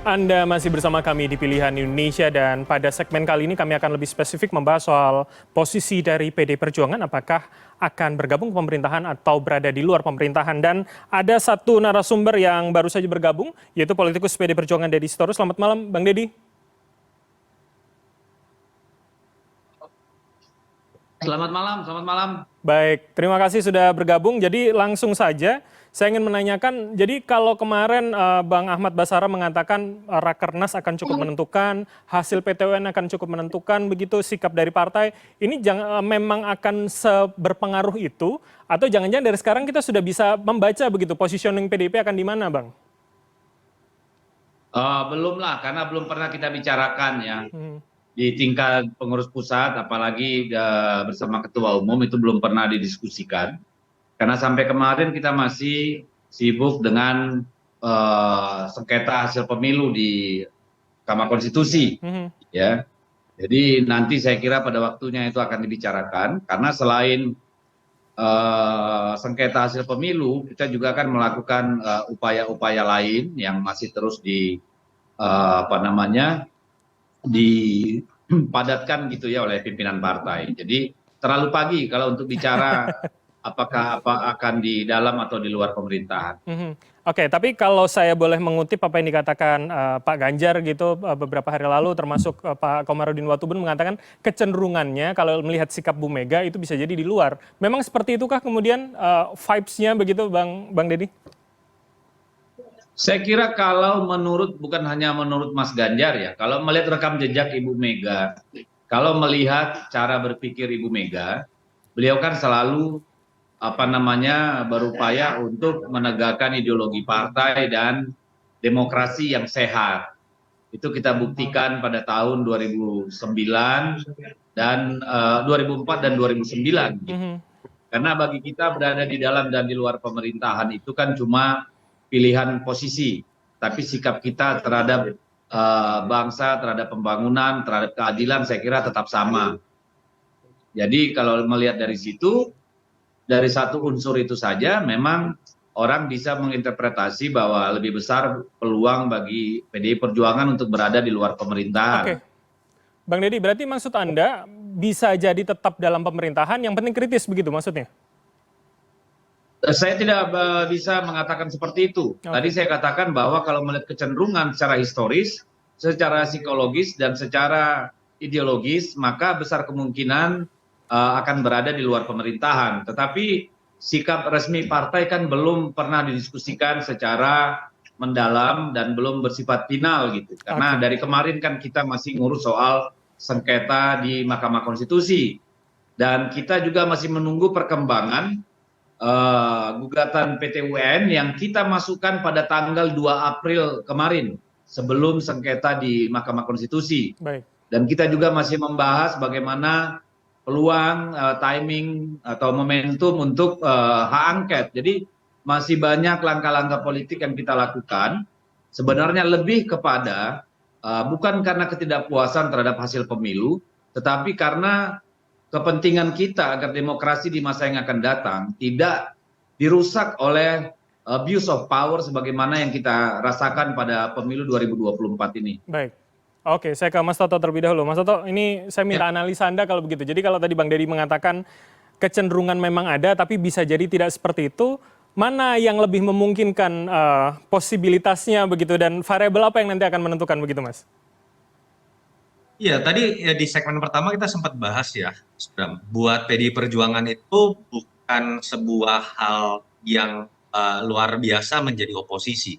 Anda masih bersama kami di Pilihan Indonesia dan pada segmen kali ini kami akan lebih spesifik membahas soal posisi dari PD Perjuangan apakah akan bergabung ke pemerintahan atau berada di luar pemerintahan. Dan ada satu narasumber yang baru saja bergabung yaitu politikus PD Perjuangan Deddy Sitorus. Selamat malam Bang Deddy. Selamat malam, selamat malam. Baik, terima kasih sudah bergabung. Jadi langsung saja saya ingin menanyakan, jadi kalau kemarin Bang Ahmad Basara mengatakan Rakernas akan cukup menentukan, hasil PTUN akan cukup menentukan, begitu sikap dari partai, ini memang akan seberpengaruh itu, atau jangan-jangan dari sekarang kita sudah bisa membaca begitu, positioning PDIP akan di mana Bang? Belum lah, karena belum pernah kita bicarakan ya. Hmm. Di tingkat pengurus pusat, apalagi bersama ketua umum itu belum pernah didiskusikan. Karena sampai kemarin kita masih sibuk dengan sengketa hasil pemilu di Mahkamah Konstitusi, ya. Jadi nanti saya kira pada waktunya itu akan dibicarakan. Karena selain sengketa hasil pemilu, kita juga akan melakukan upaya-upaya lain yang masih terus dipadatkan gitu ya oleh pimpinan partai. Jadi terlalu pagi kalau untuk bicara apakah akan di dalam atau di luar pemerintahan. Oke, tapi kalau saya boleh mengutip apa yang dikatakan Pak Ganjar gitu beberapa hari lalu, termasuk Pak Komarudin Watubun mengatakan kecenderungannya kalau melihat sikap Bu Mega itu bisa jadi di luar. Memang seperti itukah kemudian vibes-nya begitu Bang Deddy? Saya kira kalau bukan hanya menurut Mas Ganjar ya, kalau melihat rekam jejak Ibu Mega, kalau melihat cara berpikir Ibu Mega, beliau kan selalu berupaya untuk menegakkan ideologi partai dan demokrasi yang sehat. Itu kita buktikan pada tahun 2009 dan 2004 dan 2009. Karena bagi kita berada di dalam dan di luar pemerintahan itu kan cuma pilihan posisi, tapi sikap kita terhadap bangsa, terhadap pembangunan, terhadap keadilan saya kira tetap sama. Jadi kalau melihat dari situ, dari satu unsur itu saja memang orang bisa menginterpretasi bahwa lebih besar peluang bagi PDI Perjuangan untuk berada di luar pemerintahan. Oke. Bang Deddy, berarti maksud Anda bisa jadi tetap dalam pemerintahan, yang penting kritis begitu maksudnya? Saya tidak bisa mengatakan seperti itu. Tadi saya katakan bahwa kalau melihat kecenderungan secara historis, secara psikologis, dan secara ideologis, maka besar kemungkinan akan berada di luar pemerintahan. Tetapi sikap resmi partai kan belum pernah didiskusikan secara mendalam dan belum bersifat final gitu. Karena dari kemarin kan kita masih ngurus soal sengketa di Mahkamah Konstitusi. Dan kita juga masih menunggu perkembangan gugatan PT UN yang kita masukkan pada tanggal 2 April kemarin sebelum sengketa di Mahkamah Konstitusi. Baik. Dan kita juga masih membahas bagaimana peluang, timing atau momentum untuk hak angket. Jadi masih banyak langkah-langkah politik yang kita lakukan. Sebenarnya lebih kepada bukan karena ketidakpuasan terhadap hasil pemilu, tetapi karena kepentingan kita agar demokrasi di masa yang akan datang tidak dirusak oleh abuse of power sebagaimana yang kita rasakan pada pemilu 2024 ini. Baik. Oke, saya ke Mas Toto terlebih dahulu. Mas Toto, ini saya minta analisa Anda kalau begitu. Jadi kalau tadi Bang Deddy mengatakan kecenderungan memang ada, tapi bisa jadi tidak seperti itu, mana yang lebih memungkinkan posibilitasnya begitu, dan variabel apa yang nanti akan menentukan begitu, Mas? Iya, tadi ya, di segmen pertama kita sempat bahas ya, buat PDI Perjuangan itu bukan sebuah hal yang luar biasa menjadi oposisi.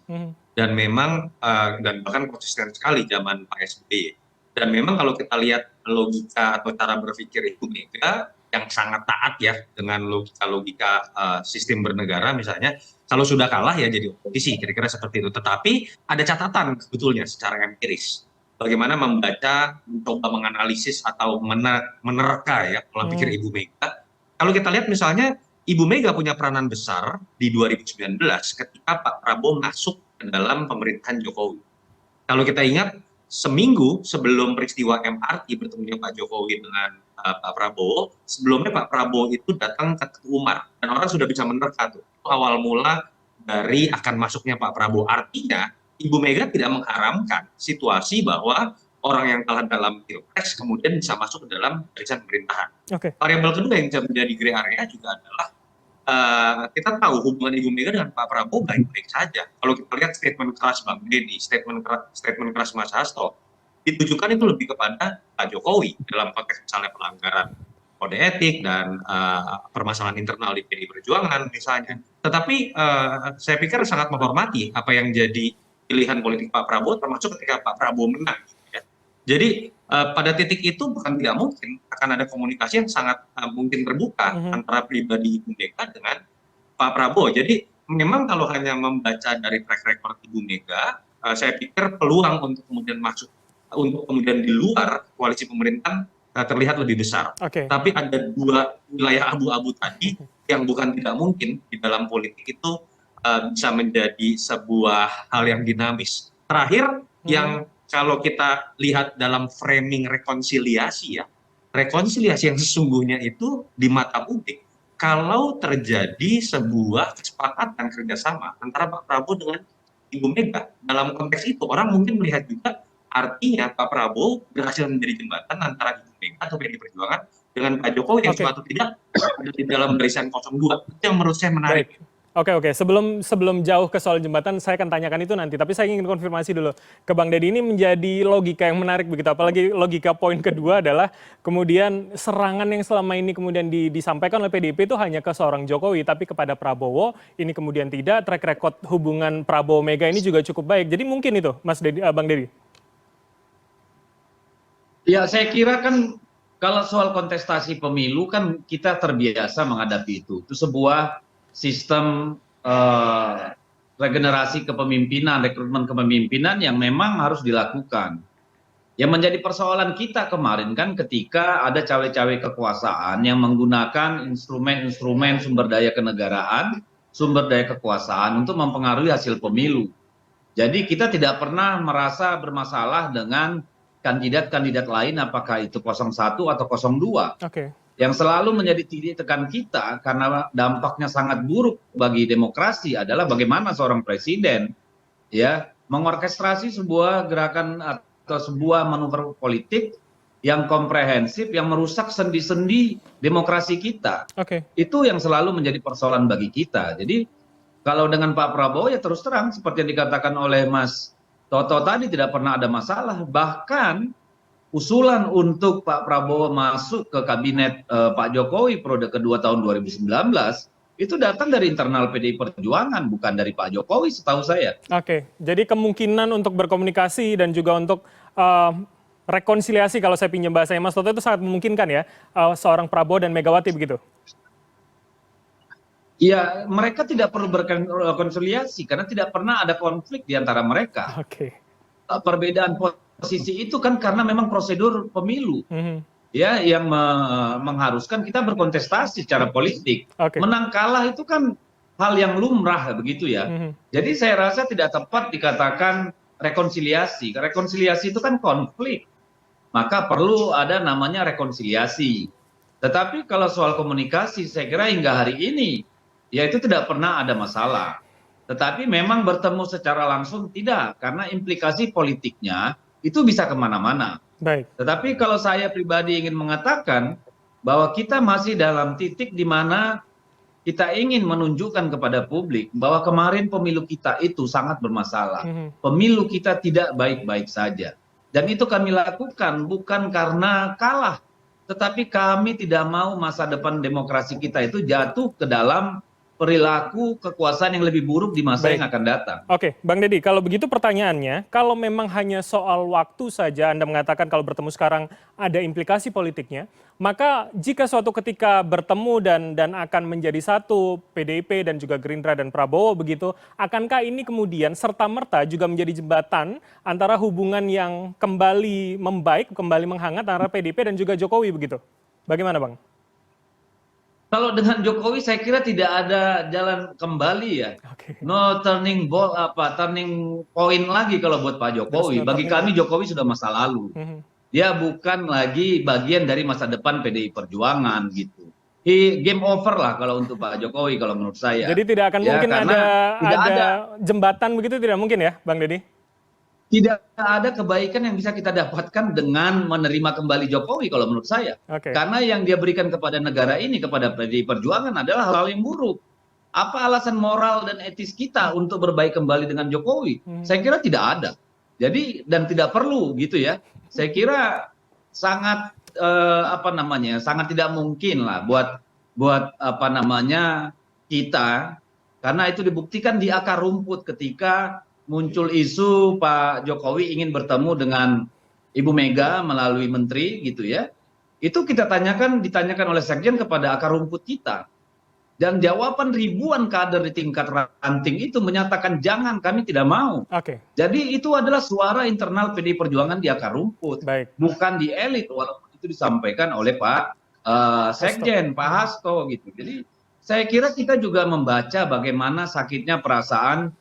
Dan memang, dan bahkan konsisten sekali zaman Pak SBY. Dan memang kalau kita lihat logika atau cara berpikir Ibu Mega yang sangat taat ya dengan logika sistem bernegara misalnya, kalau sudah kalah ya jadi oposisi, kira-kira seperti itu. Tetapi ada catatan sebetulnya secara empiris. Bagaimana membaca, mencoba menganalisis atau menerka ya pola pikir Ibu Mega. Kalau kita lihat misalnya Ibu Mega punya peranan besar di 2019 ketika Pak Prabowo masuk ke dalam pemerintahan Jokowi. Kalau kita ingat seminggu sebelum peristiwa MRT bertemunya Pak Jokowi dengan Pak Prabowo, sebelumnya Pak Prabowo itu datang ke Teguh Umar dan orang sudah bisa menerka tuh awal mula dari akan masuknya Pak Prabowo. Artinya Ibu Mega tidak mengharamkan situasi bahwa orang yang kalah dalam pilpres kemudian bisa masuk ke dalam barisan pemerintahan. Oke. Variabel kedua yang bisa menjadi gray area juga adalah kita tahu hubungan Ibu Mega dengan Pak Prabowo baik-baik saja. Kalau kita lihat statement keras Bang Deddy, statement keras Mas Hasto, ditujukan itu lebih kepada Pak Jokowi dalam konteks misalnya pelanggaran kode etik dan permasalahan internal di PDI Perjuangan misalnya. Tetapi saya pikir sangat menghormati apa yang jadi pilihan politik Pak Prabowo, termasuk ketika Pak Prabowo menang. Gitu ya. Jadi pada titik itu bukan tidak mungkin akan ada komunikasi yang sangat mungkin terbuka antara pribadi Ibu Mega dengan Pak Prabowo. Jadi memang kalau hanya membaca dari track record Ibu Mega, saya pikir peluang untuk kemudian masuk, untuk kemudian di luar koalisi pemerintahan terlihat lebih besar. Tapi ada dua wilayah abu-abu tadi yang bukan tidak mungkin di dalam politik itu bisa menjadi sebuah hal yang dinamis. Terakhir, yang kalau kita lihat dalam framing rekonsiliasi ya, rekonsiliasi yang sesungguhnya itu di mata publik, kalau terjadi sebuah kesepakatan kerjasama antara Pak Prabowo dengan Ibu Mega, dalam konteks itu orang mungkin melihat juga artinya Pak Prabowo berhasil menjadi jembatan antara Ibu Mega atau PDI Perjuangan dengan Pak Jokowi yang suatu tidak ada di dalam barisan 02. Itu yang menurut saya menarik. Oke. Sebelum jauh ke soal jembatan, saya akan tanyakan itu nanti. Tapi saya ingin konfirmasi dulu ke Bang Deddy. Ini menjadi logika yang menarik begitu. Apalagi logika poin kedua adalah kemudian serangan yang selama ini kemudian disampaikan oleh PDIP itu hanya ke seorang Jokowi, tapi kepada Prabowo ini kemudian tidak. Track record hubungan Prabowo Mega ini juga cukup baik. Jadi mungkin itu, Bang Deddy. Ya, saya kira kan kalau soal kontestasi pemilu kan kita terbiasa menghadapi itu. Itu sebuah sistem regenerasi kepemimpinan, rekrutmen kepemimpinan yang memang harus dilakukan. Yang menjadi persoalan kita kemarin kan ketika ada cawe-cawe kekuasaan yang menggunakan instrumen-instrumen sumber daya kenegaraan, sumber daya kekuasaan untuk mempengaruhi hasil pemilu. Jadi kita tidak pernah merasa bermasalah dengan kandidat-kandidat lain, apakah itu 01 atau 02. Yang selalu menjadi titik tekan kita karena dampaknya sangat buruk bagi demokrasi adalah bagaimana seorang presiden ya mengorkestrasi sebuah gerakan atau sebuah manuver politik yang komprehensif yang merusak sendi-sendi demokrasi kita. Itu yang selalu menjadi persoalan bagi kita. Jadi kalau dengan Pak Prabowo ya terus terang seperti yang dikatakan oleh Mas Toto tadi tidak pernah ada masalah. Bahkan usulan untuk Pak Prabowo masuk ke kabinet Pak Jokowi periode kedua tahun 2019 itu datang dari internal PDI Perjuangan, bukan dari Pak Jokowi setahu saya. Jadi kemungkinan untuk berkomunikasi dan juga untuk rekonsiliasi, kalau saya pinjam bahasanya Mas Toto, itu sangat memungkinkan ya, seorang Prabowo dan Megawati begitu? Ya, mereka tidak perlu berrekonsiliasi karena tidak pernah ada konflik di antara mereka. Perbedaan posisi itu kan karena memang prosedur pemilu ya yang mengharuskan kita berkontestasi secara politik. Menang kalah itu kan hal yang lumrah begitu ya. Jadi saya rasa tidak tepat dikatakan rekonsiliasi. Rekonsiliasi itu kan konflik. Maka perlu ada namanya rekonsiliasi. Tetapi kalau soal komunikasi saya kira hingga hari ini ya itu tidak pernah ada masalah. Tetapi memang bertemu secara langsung tidak, karena implikasi politiknya itu bisa kemana-mana. Tetapi kalau saya pribadi ingin mengatakan bahwa kita masih dalam titik di mana kita ingin menunjukkan kepada publik bahwa kemarin pemilu kita itu sangat bermasalah. Pemilu kita tidak baik-baik saja. Dan itu kami lakukan bukan karena kalah, tetapi kami tidak mau masa depan demokrasi kita itu jatuh ke dalam perilaku kekuasaan yang lebih buruk di masa yang akan datang. Bang Deddy, kalau begitu pertanyaannya, kalau memang hanya soal waktu saja Anda mengatakan kalau bertemu sekarang ada implikasi politiknya, maka jika suatu ketika bertemu dan akan menjadi satu PDIP dan juga Gerindra dan Prabowo begitu, akankah ini kemudian serta-merta juga menjadi jembatan antara hubungan yang kembali membaik, kembali menghangat antara PDIP dan juga Jokowi begitu? Bagaimana Bang? Kalau dengan Jokowi saya kira tidak ada jalan kembali ya. No turning point lagi kalau buat Pak Jokowi. Bagi kami Jokowi sudah masa lalu. Dia bukan lagi bagian dari masa depan PDI Perjuangan gitu. Game over lah kalau untuk Pak Jokowi kalau menurut saya. Jadi tidak akan mungkin ada jembatan begitu, tidak mungkin ya Bang Deddy? tidak ada kebaikan yang bisa kita dapatkan dengan menerima kembali Jokowi kalau menurut saya. Oke. Karena yang dia berikan kepada negara ini, kepada PDI Perjuangan adalah hal-hal yang buruk. Apa alasan moral dan etis kita untuk berbaik kembali dengan Jokowi? Saya kira tidak ada. Jadi dan tidak perlu gitu ya. Saya kira sangat sangat tidak mungkin lah buat kita, karena itu dibuktikan di akar rumput ketika muncul isu Pak Jokowi ingin bertemu dengan Ibu Mega melalui menteri gitu ya. Itu ditanyakan oleh sekjen kepada akar rumput kita. Dan jawaban ribuan kader di tingkat ranting itu menyatakan jangan, kami tidak mau. Oke. Jadi itu adalah suara internal PDI Perjuangan di akar rumput, Baik. bukan di elit, walaupun itu disampaikan oleh Pak Sekjen, Pak Hasto gitu. Jadi saya kira kita juga membaca bagaimana sakitnya perasaan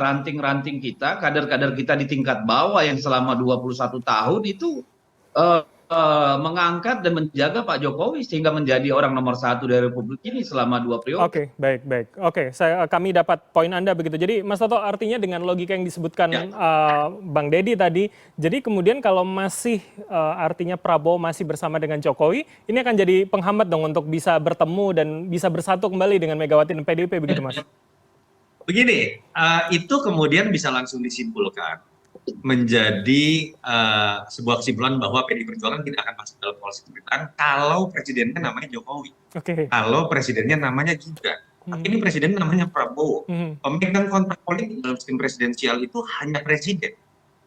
ranting-ranting kita, kader-kader kita di tingkat bawah yang selama 21 tahun itu mengangkat dan menjaga Pak Jokowi sehingga menjadi orang nomor 1 dari Republik ini selama 2 periode. Oke, baik. Oke, kami dapat poin Anda begitu. Jadi Mas Toto, artinya dengan logika yang disebutkan Bang Deddy tadi, jadi kemudian kalau masih artinya Prabowo masih bersama dengan Jokowi, ini akan jadi penghambat dong untuk bisa bertemu dan bisa bersatu kembali dengan Megawati dan PDIP begitu, Mas? Begini, itu kemudian bisa langsung disimpulkan menjadi sebuah kesimpulan bahwa PDI Perjuangan tidak akan masuk dalam koalisi pemerintahan kalau presidennya namanya Jokowi. Oke. Kalau presidennya namanya Gibran. Tapi ini presidennya namanya Prabowo. Pemegang kontrak politik dalam sistem presidensial itu hanya presiden.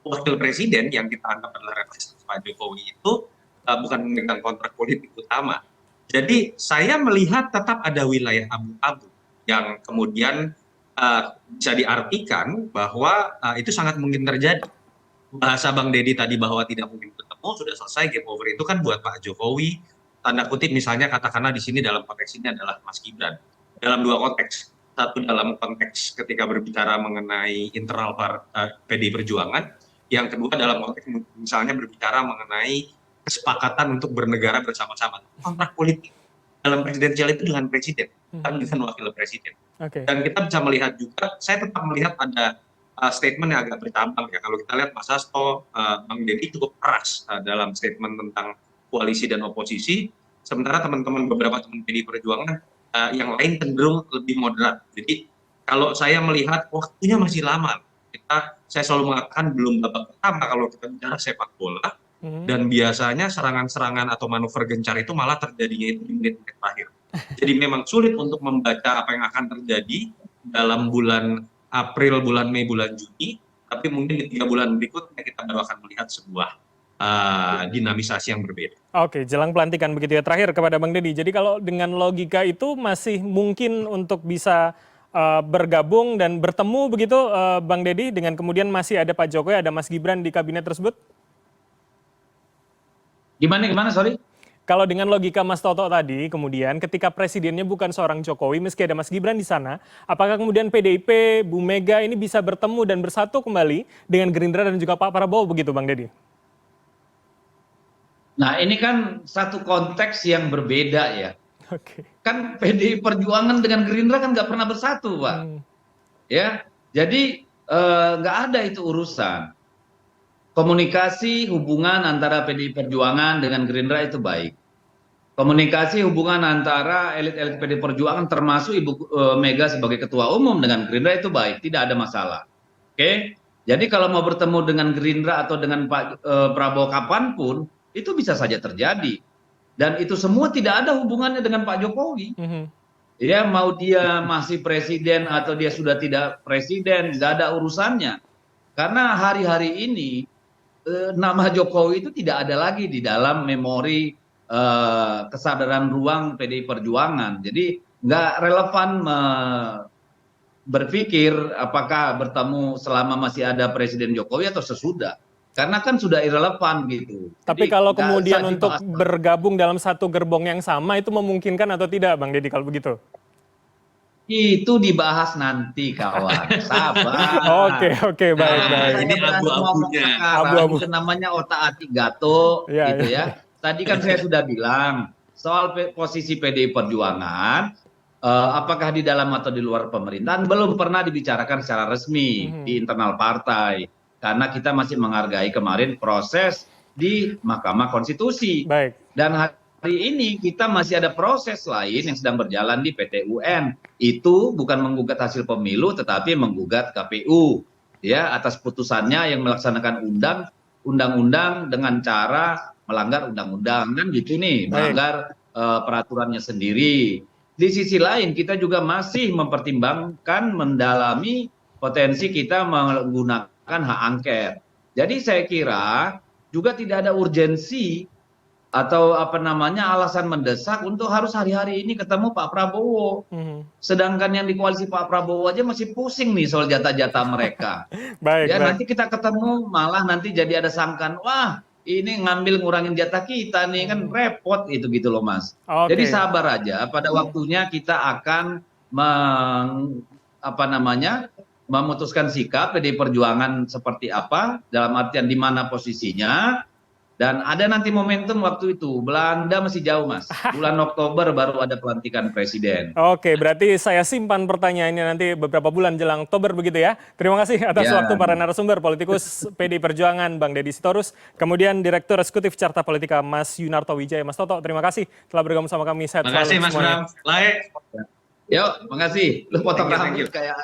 Wakil presiden yang kita anggap adalah representasi Pak Jokowi itu bukan pemegang kontrak politik utama. Jadi saya melihat tetap ada wilayah abu-abu yang kemudian bisa diartikan bahwa itu sangat mungkin terjadi. Bahasa Bang Deddy tadi bahwa tidak mungkin bertemu sudah selesai, game over itu kan buat Pak Jokowi, tanda kutip misalnya katakanlah di sini dalam konteks ini adalah Mas Gibran. Dalam dua konteks, satu dalam konteks ketika berbicara mengenai internal PDI Perjuangan, yang kedua dalam konteks misalnya berbicara mengenai kesepakatan untuk bernegara bersama-sama. Kontrak politik dalam presidensial itu dengan presiden, bukan dengan wakil presiden. Oke. Dan kita bisa melihat juga, saya tetap melihat ada statement yang agak bertambah ya. Kalau kita lihat Mas Hasto, Bang Deddy cukup keras dalam statement tentang koalisi dan oposisi, sementara teman-teman beberapa teman PDI Perjuangan yang lain cenderung lebih moderat. Jadi kalau saya melihat waktunya masih lama. Saya selalu mengatakan belum babak pertama kalau kita bicara sepak bola, dan biasanya serangan-serangan atau manuver gencar itu malah terjadinya itu di menit-menit terakhir. Jadi memang sulit untuk membaca apa yang akan terjadi dalam bulan April, bulan Mei, bulan Juni, tapi mungkin di 3 bulan berikutnya kita baru akan melihat sebuah dinamisasi yang berbeda. Oke, jelang pelantikan begitu ya. Terakhir kepada Bang Deddy, jadi kalau dengan logika itu masih mungkin untuk bisa bergabung dan bertemu begitu Bang Deddy, dengan kemudian masih ada Pak Jokowi, ada Mas Gibran di kabinet tersebut? Gimana, sorry? Kalau dengan logika Mas Toto tadi, kemudian ketika presidennya bukan seorang Jokowi, meski ada Mas Gibran di sana, apakah kemudian PDIP, Bu Mega ini bisa bertemu dan bersatu kembali dengan Gerindra dan juga Pak Prabowo begitu, Bang Deddy? Nah, ini kan satu konteks yang berbeda ya. Oke. Kan PDI Perjuangan dengan Gerindra kan nggak pernah bersatu, Pak. Ya, jadi nggak ada itu urusan. Komunikasi hubungan antara PDI Perjuangan dengan Gerindra itu baik. Komunikasi hubungan antara elit-elit PDI Perjuangan termasuk Ibu Mega sebagai ketua umum dengan Gerindra itu baik, tidak ada masalah. Oke? Jadi kalau mau bertemu dengan Gerindra atau dengan Pak Prabowo kapanpun, itu bisa saja terjadi. Dan itu semua tidak ada hubungannya dengan Pak Jokowi. Ya, mau dia masih presiden atau dia sudah tidak presiden, nggak ada urusannya. Karena hari-hari ini nama Jokowi itu tidak ada lagi di dalam memori kesadaran ruang PDI Perjuangan. Jadi nggak relevan berpikir apakah bertemu selama masih ada Presiden Jokowi atau sesudah. Karena kan sudah irrelevan gitu. Tapi jadi, kalau kemudian untuk bergabung dalam satu gerbong yang sama itu memungkinkan atau tidak, Bang Deddy, kalau begitu? Itu dibahas nanti, kawan. Sabar. Oke, baik. Ini abu-abunya. Abu-abu. Itu namanya otak-atik gato, gitu ya. Tadi kan saya sudah bilang soal posisi PDI Perjuangan, apakah di dalam atau di luar pemerintahan belum pernah dibicarakan secara resmi di internal partai karena kita masih menghargai kemarin proses di Mahkamah Konstitusi. Baik. Dan hari ini kita masih ada proses lain yang sedang berjalan di PT UN. Itu bukan menggugat hasil pemilu tetapi menggugat KPU ya atas putusannya yang melaksanakan undang-undang dengan cara melanggar undang-undang kan gitu nih, melanggar peraturannya sendiri. Di sisi lain kita juga masih mempertimbangkan mendalami potensi kita menggunakan hak angket. Jadi saya kira juga tidak ada urgensi atau alasan mendesak untuk harus hari-hari ini ketemu Pak Prabowo. Sedangkan yang di koalisi Pak Prabowo aja masih pusing nih soal jatah-jatah mereka. Baik. Nanti kita ketemu malah nanti jadi ada sangkaan, wah ini ngambil ngurangin jatah kita nih kan repot itu gitu loh Mas. Jadi sabar aja, pada waktunya kita akan memutuskan sikap PDI Perjuangan seperti apa, dalam artian di mana posisinya, dan ada nanti momentum waktu itu. Belanda masih jauh Mas, bulan Oktober baru ada pelantikan presiden. Oke, berarti saya simpan pertanyaannya nanti beberapa bulan jelang Oktober begitu ya. Terima kasih atas waktu para narasumber, politikus PDI Perjuangan Bang Deddy Sitorus, kemudian Direktur Eksekutif Carta Politika Mas Yunarto Wijaya. Mas Toto, terima kasih telah bergabung sama kami. Terima kasih Mas Bram. Yuk, makasih. Lu potong rambut kayak